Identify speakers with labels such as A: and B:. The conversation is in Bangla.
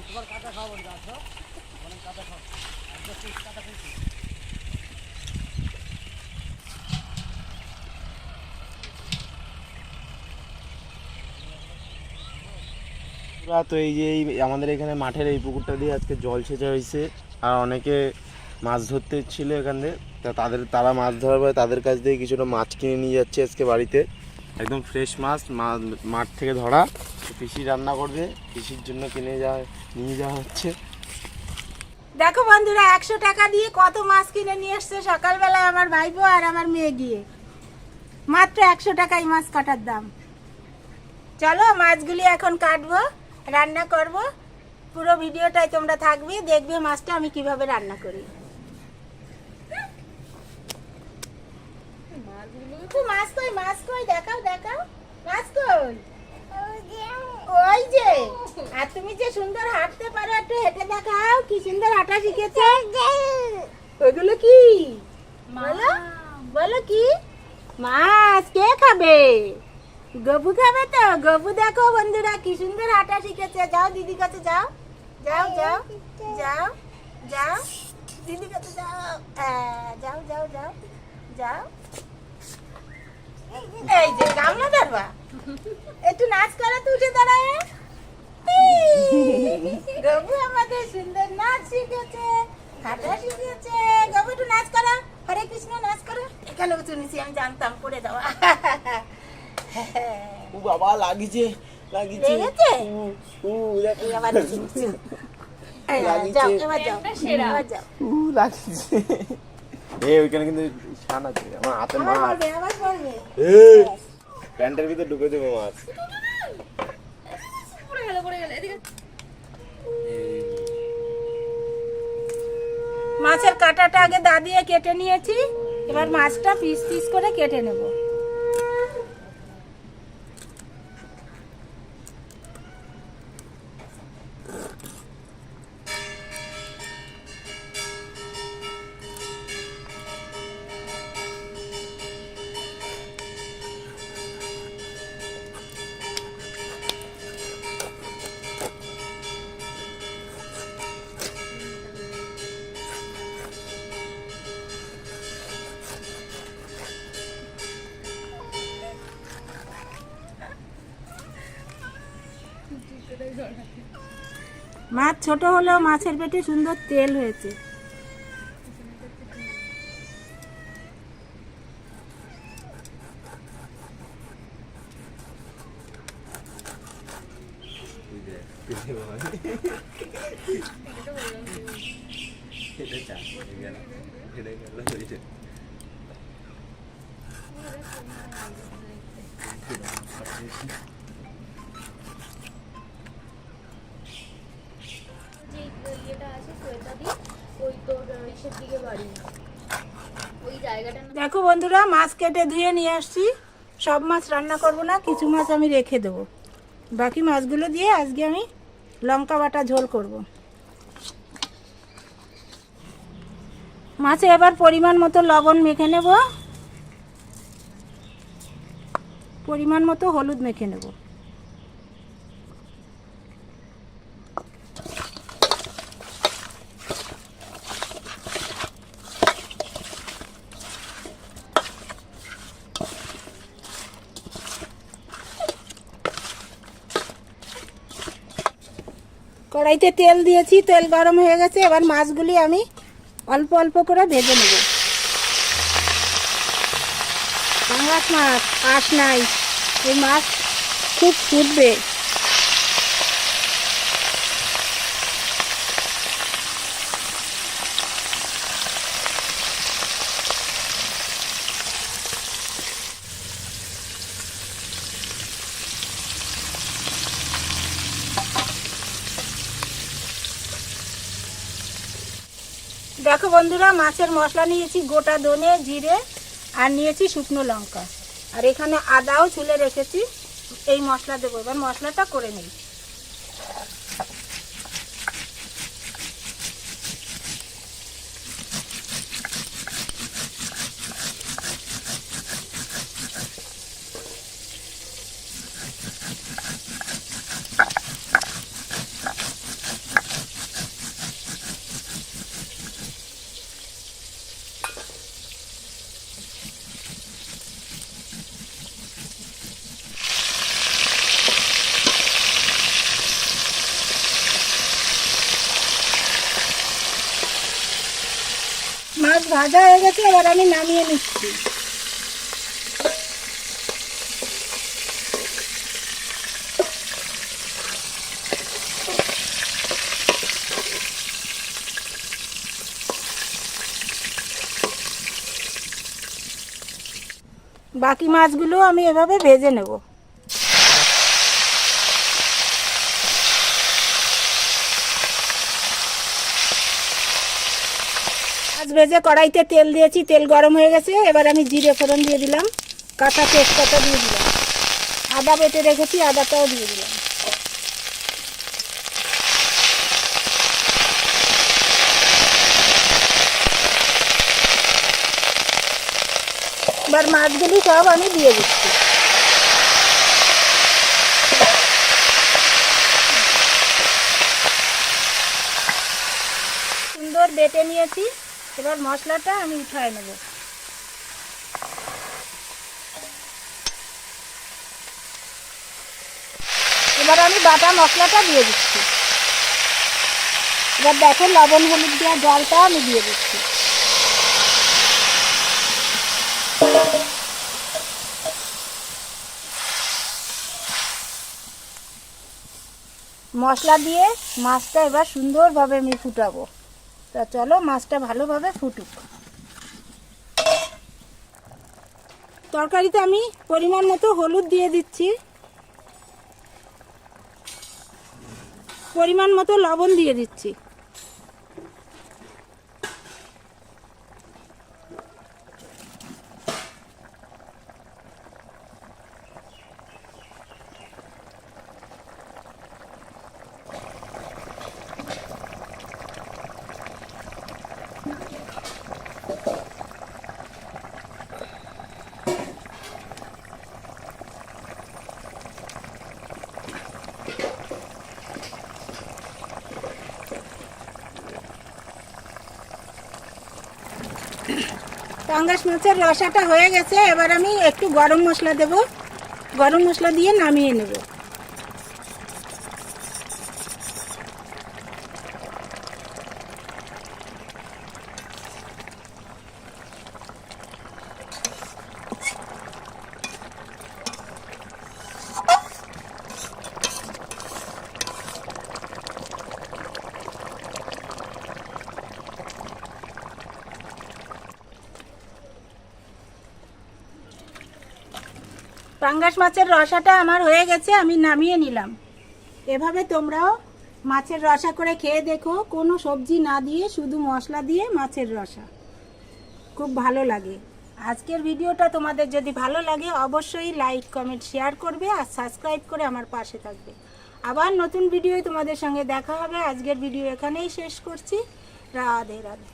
A: তোমার কাটা খাওয়াবো গাছ অনেক কাটা খাও কাটা খেয়েছি। তো এই যে আমাদের এখানে মাঠের এই পুকুরটা দিয়ে আজকে জল সেচা হয়েছে, আর অনেকে মাছ ধরতে ছিল এখান থেকে, তারা মাছ ধরার পরে তাদের কাছ থেকে কিছুটা মাছ কিনে নিয়ে যাচ্ছে আজকে বাড়িতে। একদম ফ্রেশ মাছ মাঠ থেকে ধরা, পিসি রান্না করবে, পিসির জন্য নিয়ে যাওয়া হচ্ছে।
B: দেখো বন্ধুরা, 100 টাকা দিয়ে কত মাছ কিনে নিয়ে এসছে সকালবেলায় আমার ভাইপো আর আমার মেয়ে গিয়ে। মাত্র 100 টাকায় মাছ কাটার দাম। চলো মাছগুলি এখন কাটবো, রান্না করব। পুরো ভিডিওটাই তোমরা থাকবে, দেখবে মাছটা আমি কিভাবে রান্না করি। মাছ কই দেখাও মাছ কই? ওই যে। আর তুমি যে সুন্দর হাঁটতে পারো, একটু হেঁটে দেখাও, কি সুন্দর হাঁটা শিখেছো। ওইগুলো কি বলো কি মাছ? কে খাবে? গবু খাবে তো। গবু দেখো বন্ধুরা কি সুন্দর হাঁটা শিখেছে। যাও দিদি কাছে যাও, যাও যাও যাও যাও দিদি কাছে যাও, যাও যাও যাও যাও। এই যে গামলা ধরবা, একটু নাচ করা তো, উঠে দাঁড়ায়। গবু আমাদের সুন্দর নাচ শিখেছে, হাঁটা শিখেছে। গবু একটু নাচ করা, হরে কৃষ্ণ নাচ করো। এখানে শুনেছি, আমি জানতাম, পড়ে দেওয়া।
A: ও বাবা লাগিছে
B: লেগেছে।
A: ওইখানে কিন্তু শান আছে, আমার হাতে মাছ, প্যান্টের ভিতরে ঢুকে দেবো মাছ।
B: মাছের কাঁটাটা আগে দা দিয়ে কেটে নিয়েছি, এবার মাছটা পিস পিস করে কেটে নেব। মাছ ছোট হলেও মাছের পেটে সুন্দর তেল হয়েছে। দেখো বন্ধুরা, মাছ কেটে ধুয়ে নিয়ে আসছি। সব মাছ রান্না করব না, কিছু মাছ আমি রেখে দেবো। বাকি মাছগুলো দিয়ে আজকে আমি লঙ্কা বাটা ঝোল করব। মাছে এবার পরিমাণ মতো লবণ মেখে নেব, পরিমাণ মতো হলুদ মেখে নেব। কড়াইতে তেল দিয়েছি, তেল গরম হয়ে গেছে। এবার মাছগুলি আমি অল্প অল্প করে ভেজে নেব। পাঙ্গাস মাছ, আঁশ নাই, এই মাছ খুব ফুটবে। দেখো বন্ধুরা, মাছের মশলা নিয়েছি গোটা ধনে, জিরে, আর নিয়েছি শুকনো লঙ্কা, আর এখানে আদাও ছুলে রেখেছি। এই মশলা দেবো, এবার মশলাটা করে নিই। মাছ ভাজা হয়ে গেছে, এবার আমি নামিয়ে নিচ্ছি। বাকি মাছগুলো আমি এভাবে ভেজে নেব। মাছ ভেজে কড়াইতে তেল দিয়েছি, তেল গরম হয়ে গেছে। এবার আমি জিরে ফোড়ন দিয়ে দিলাম, কাঁচা তেজপাতা দিয়ে দিলাম, আদা বেটে রেখেছি, আদাটাও দিয়ে দিলাম। এবার মাছগুলি সব আমি দিয়ে দিচ্ছি। সুন্দর বেটে নিয়েছি, এবার মশলাটা আমি উঠায় নেব। এবার আমি বাটা মশলাটা দিয়ে দিচ্ছি। এবার দেখো, লবণ হলুদ দেওয়া জলটা আমি দিয়ে দিচ্ছি। মশলা দিয়ে মাছটা এবার সুন্দরভাবে আমি ফুটাবো। তা চলো, মাছটা ভালোভাবে ফুটুক। তরকারিতে আমি পরিমাণ মতো হলুদ দিয়ে দিচ্ছি, পরিমাণ মতো লবণ দিয়ে দিচ্ছি। পাঙ্গাস মাছের রসাটা হয়ে গেছে, এবার আমি একটু গরম মশলা দেব, গরম মশলা দিয়ে নামিয়ে নেব। পাঙ্গাস মাছের রসাটা আমার হয়ে গেছে, আমি নামিয়ে নিলাম। এভাবে তোমরাও মাছের রসা করে খেয়ে দেখো, কোনো সবজি না দিয়ে শুধু মশলা দিয়ে মাছের রসা, খুব ভালো লাগে। আজকের ভিডিওটা তোমাদের যদি ভালো লাগে অবশ্যই লাইক কমেন্ট শেয়ার করবে, আর সাবস্ক্রাইব করে আমার পাশে থাকবে। আবার নতুন ভিডিওয় তোমাদের সঙ্গে দেখা হবে। আজকের ভিডিও এখানেই শেষ করছি। রাধে রাধে।